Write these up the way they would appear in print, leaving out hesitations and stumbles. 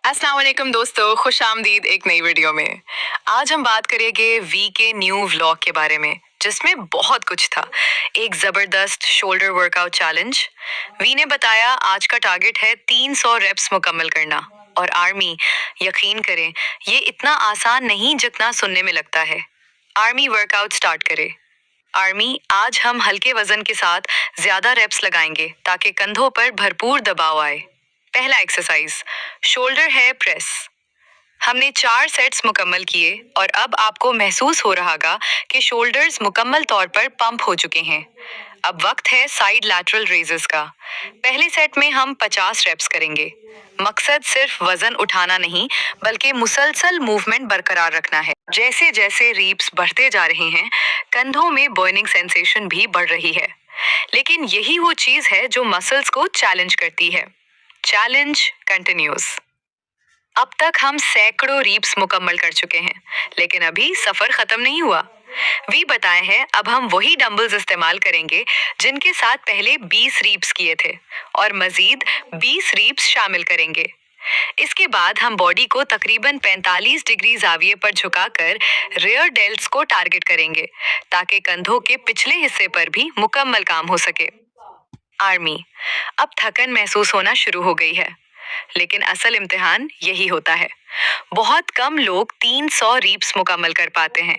अस्सलाम वालेकुम दोस्तों, खुश आमदीद एक नई वीडियो में। आज हम बात करेंगे वी के न्यू व्लॉग के बारे में, जिसमें बहुत कुछ था। एक जबरदस्त शोल्डर वर्कआउट चैलेंज। वी ने बताया आज का टारगेट है 300 रेप्स मुकम्मल करना। और आर्मी, यकीन करें, ये इतना आसान नहीं जितना सुनने में लगता है। आर्मी वर्कआउट स्टार्ट करे। आर्मी, आज हम हल्के वजन के साथ ज्यादा रेप्स लगाएंगे ताकि कंधों पर भरपूर दबाव आए। पहला एक्सरसाइज शोल्डर है प्रेस। हमने 4 सेट्स मुकम्मल किए और अब आपको महसूस हो रहा होगा कि शोल्डर्स मुकम्मल तौर पर पंप हो चुके हैं। अब वक्त है साइड लैटरल रेजेस का। पहले सेट में हम 50 रेप्स करेंगे। मकसद सिर्फ वजन उठाना नहीं, बल्कि मुसलसल मूवमेंट बरकरार रखना है। जैसे जैसे रीप्स बढ़ते जा रहे हैं, कंधों में बर्निंग सेंसेशन भी बढ़ रही है। लेकिन यही वो चीज है जो मसल्स को चैलेंज करती है। Challenge continues. अब तक हम सैकड़ों रीप्स मुकम्मल कर चुके हैं, लेकिन अभी सफर खत्म नहीं हुआ। वी बताए हैं अब हम वही डंबल्स इस्तेमाल करेंगे जिनके साथ पहले 20 रीप्स किए थे, और मजीद 20 रीप्स शामिल करेंगे। इसके बाद हम बॉडी को तकरीबन 45 डिग्री जाविये पर झुकाकर रेयर डेल्ट्स को टारगेट करेंगे, ताकि कंधों के पिछले हिस्से पर भी मुकम्मल काम हो सके। आर्मी, अब थकन महसूस होना शुरू हो गई है, लेकिन असल इम्तिहान यही होता है। बहुत कम लोग 300 रीप्स मुकम्मल कर पाते हैं,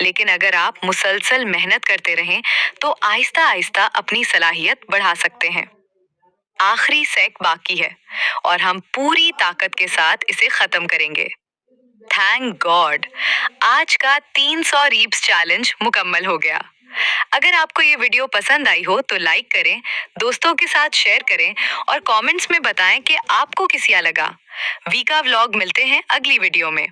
लेकिन अगर आप मुसलसल मेहनत करते रहें तो आहिस्ता आहिस्ता अपनी सलाहियत बढ़ा सकते हैं। आखिरी सेक बाकी है और हम पूरी ताकत के साथ इसे खत्म करेंगे। थैंक गॉड, आज का 300 रीप्स चैलेंज मुकम्मल हो गया। अगर आपको ये वीडियो पसंद आई हो तो लाइक करें, दोस्तों के साथ शेयर करें और कमेंट्स में बताएं कि आपको कैसा लगा। वी का व्लॉग मिलते हैं अगली वीडियो में।